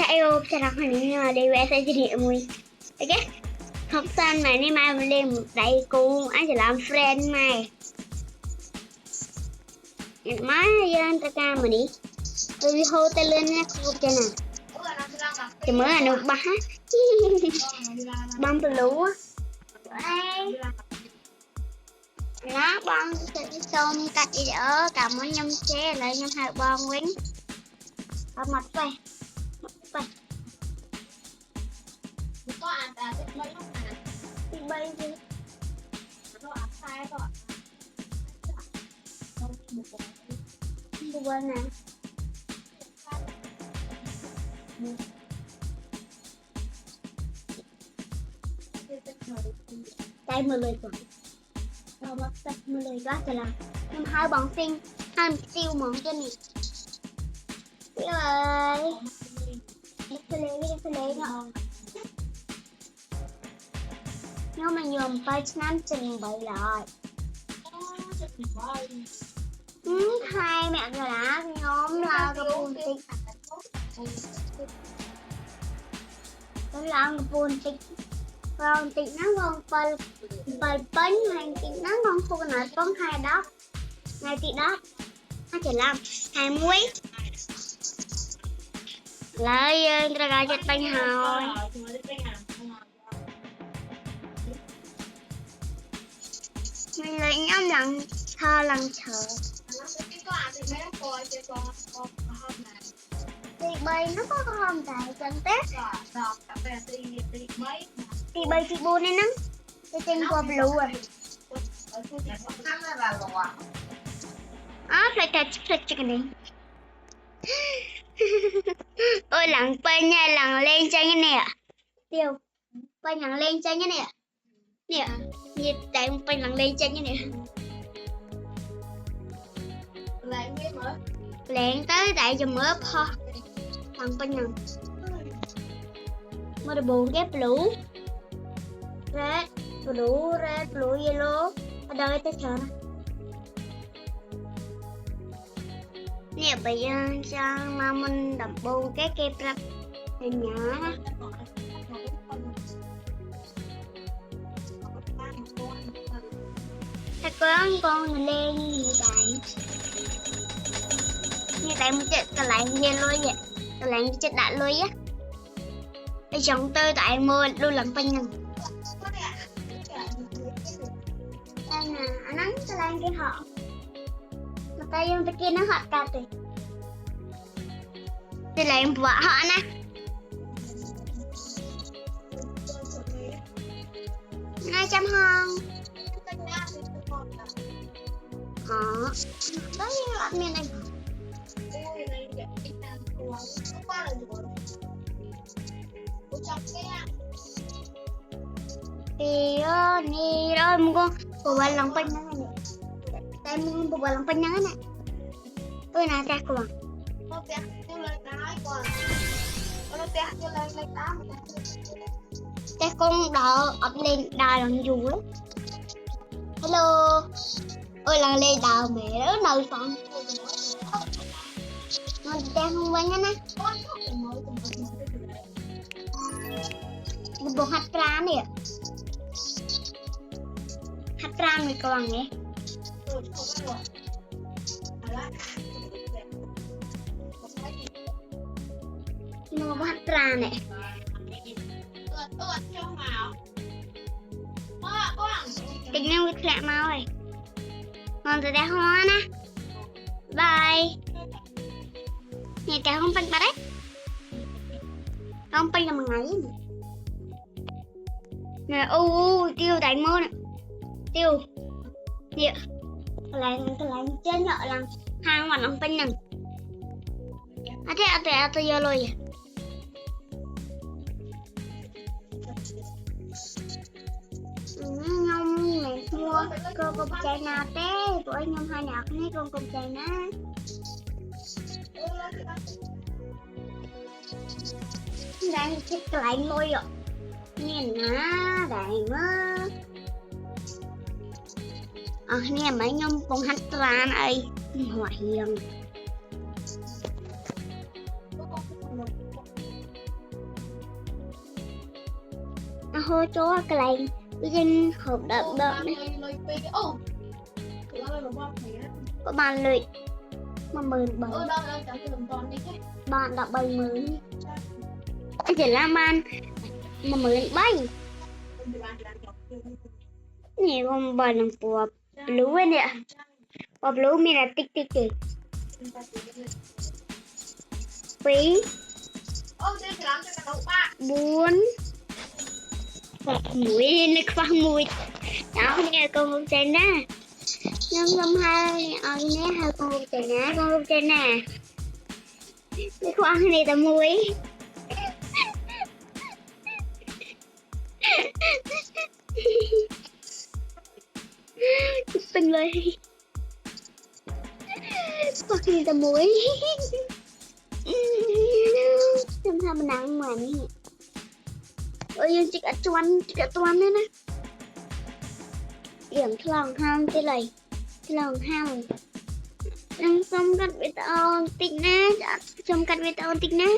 chạy ô chạy đọc hình nhưng mà đi về sẽ chỉ địa mùi ok học sinh này đi mai mình đi một đại cô anh sẽ làm friend này má dân ta ca mà đi tôi hô tay lên nha cô cho nè thì mới là được bá băng từ lúa nó băng xong cắt đi đỡ cả món nhâm chế lại nhâm hai bông quýnh ở mặt về có ăn à thịt bay không nè thịt bay chứ nó ăn sai rồi không quên nè tay mưa lời còn đâu bắt tay mưa lời quá trời là nhưng hai bọn sinh hai siêu món cho nè biết rồi đi lấy nữa nhưng mà dùng tay năm trình bày lại hai mẹ rồi đã nhóm là cái buồn tích đó là cái buồn tích còn tích nó còn bày bánh hành tích nó còn không nói con hai đó ngày tích đó hai chỉ làm hai muối lấy ra gà chặt bánh hồi mình lấy nhóm lần thơ lần chờ thì bay nó có hôm tại chân tết thì bay chị buồn nên nắng cái chân qua blue rồi phải chicken đi ôi lặng bay nha lặng lên chân cái nè tiêu bay lặng lên chân cái nè nè nhiệt tại bay lặng lên chân cái nè lẹn tới tại cho mớ po thằng bên nhằng mà được buồn ghép lũ red blue yellow ở đâu tới chờ nè bây giờ cho mà mình đập buồn cái kẹp ra hình nhỏ thầy con lên như vậy như tại một trận cả lại nghe lôi vậy cả lại một trận đại lôi á bây chồng tôi tại mua đôi lần phân nhân đây nè anh nắng cả lại cái họ mà tay dùng tay kia nó hot cả rồi đây là em vợ họ nè hai trăm hơn họ đấy là miền này thì ni rồi mua con buat lang panjang ni. Tay mo buat lang panjang ni. Oi na ta ko. Nó tẹt cái lời cái quả nó tẹt cái lời tám Tay con đào ập lên đào lần dù ấy. Hello. Ôi lần lên đào mẹ đó nơi phận. Nó tay không quen á. Bộ hạt ra nè. Hạt ra người còn nè. Mua bộ hạt ra nè. Tính nhau cái lẹ mau rồi. Ngon từ đây hoa nè. Bye. Nè cả không phanh bà đấy. Không phanh là một ngày nè. Nè tiêu đánh mơ nè. Tiêu địa lại chơi nhợ làm hàng hoàn ông phanh nè. Thế tôi vô rồi. Nhông mẹ mua cô con trai nào té của anh nhông hai nhạc này con trai ná. Đang thích lại môi rồi. Nhìn ná đại mơ. Nè mấy nhông con hát ra này hòa hiền. hô chó cái này bây giờ hộp đợt đợt này โอ้แล้วเราบอกแผล có bàn lụy mà mười เอ bảy อเราจะถึงตอนนี้แค่ bàn đọc bảy mươi chỉ là bàn mà mười bảy เป็นเวลาการจับตัว นี่ก็บอลปวบรู้เนี่ยปวบรู้มีอะไรติ๊กติ๊กติ๊กปี โอ้เจ๊กล้างจะกระโดดป้า bốn hoặc mũi nó khoan mũi đó nghe con một trên nè nhưng không hai ở nè hai con một trên nè con một trên nè cái khoan này tao mũi tìnhเลยkhoan này tao mũiทำหนังเหมือนนี่เอ้ยจิกจวนนี่นะเดี่ยมทลองห้ามที่ไรทลองห้ามนั่งชมกันไปตอนติ๊กนะชมกันไปตอนติ๊กนะ